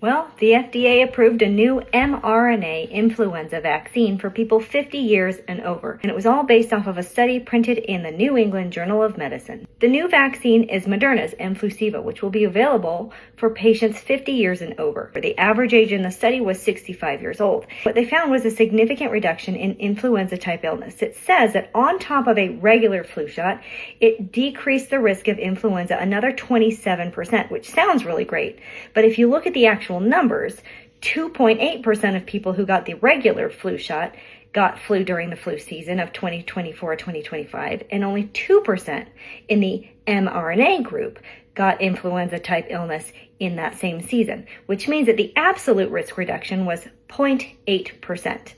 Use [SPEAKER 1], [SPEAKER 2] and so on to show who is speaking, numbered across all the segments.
[SPEAKER 1] Well, the FDA approved a new mRNA influenza vaccine for people 50 years and over, and it was all based off of a study printed in the New England Journal of Medicine. The new vaccine is Moderna's Influenza, which will be available for patients 50 years and over. The average age in the study was 65 years old. What they found was a significant reduction in influenza-type illness. It says that on top of a regular flu shot, it decreased the risk of influenza another 27%, which sounds really great. But if you look at the actual numbers, 2.8% of people who got the regular flu shot got flu during the flu season of 2024-2025, and only 2% in the mRNA group got influenza-type illness in that same season, which means that the absolute risk reduction was 0.8%.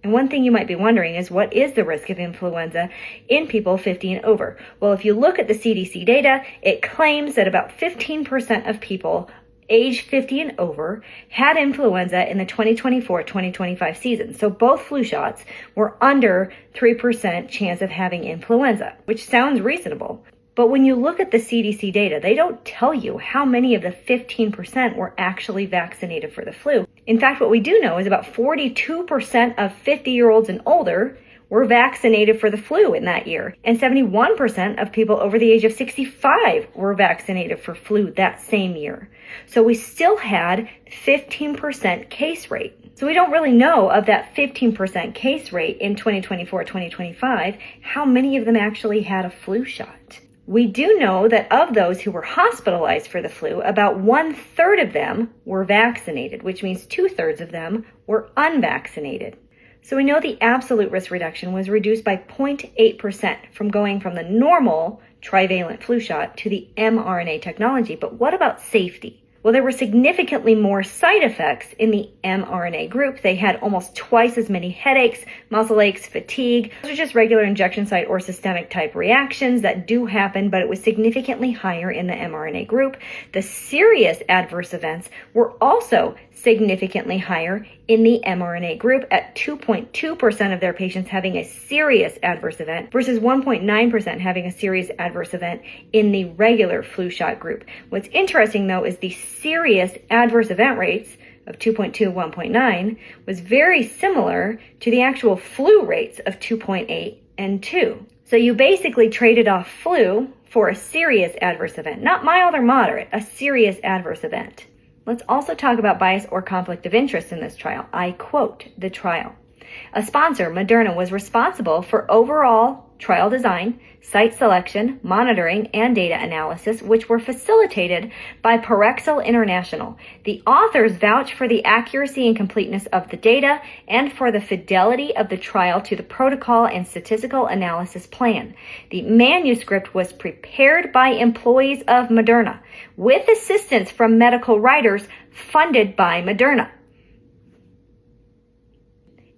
[SPEAKER 1] And one thing you might be wondering is, what is the risk of influenza in people 50 and over? Well, if you look at the CDC data, it claims that about 15% of people age 50 and over had influenza in the 2024-2025 season. So both flu shots were under 3% chance of having influenza, which sounds reasonable. But when you look at the CDC data, they don't tell you how many of the 15% were actually vaccinated for the flu. In fact, what we do know is about 42% of 50-year-olds and older were vaccinated for the flu in that year, and 71% of people over the age of 65 were vaccinated for flu that same year. So we still had 15% case rate. So we don't really know, of that 15% case rate in 2024-2025, how many of them actually had a flu shot. We do know that of those who were hospitalized for the flu, about 1/3 of them were vaccinated, which means 2/3 of them were unvaccinated. So we know the absolute risk reduction was reduced by 0.8% from going from the normal trivalent flu shot to the mRNA technology. But what about safety? Well, there were significantly more side effects in the mRNA group. They had almost twice as many headaches, muscle aches, fatigue. Those are just regular injection site or systemic type reactions that do happen, but it was significantly higher in the mRNA group. The serious adverse events were also significantly higher in the mRNA group, at 2.2% of their patients having a serious adverse event versus 1.9% having a serious adverse event in the regular flu shot group. What's interesting, though, is the serious adverse event rates of 2.2, 1.9 was very similar to the actual flu rates of 2.8 and 2. So you basically traded off flu for a serious adverse event, not mild or moderate, a serious adverse event. Let's also talk about bias or conflict of interest in this trial. I quote the trial. A sponsor, Moderna, was responsible for overall trial design, site selection, monitoring, and data analysis, which were facilitated by Parexel International. The authors vouch for the accuracy and completeness of the data and for the fidelity of the trial to the protocol and statistical analysis plan. The manuscript was prepared by employees of Moderna with assistance from medical writers funded by Moderna.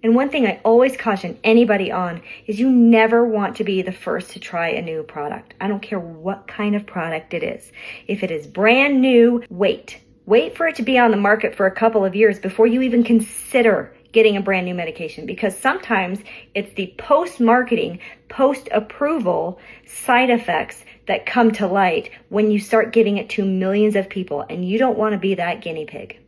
[SPEAKER 1] And one thing I always caution anybody on is you never want to be the first to try a new product. I don't care what kind of product it is. If it is brand new, wait. Wait for it to be on the market for a couple of years before you even consider getting a brand new medication, because sometimes it's the post-marketing, post-approval side effects that come to light when you start giving it to millions of people, and you don't want to be that guinea pig.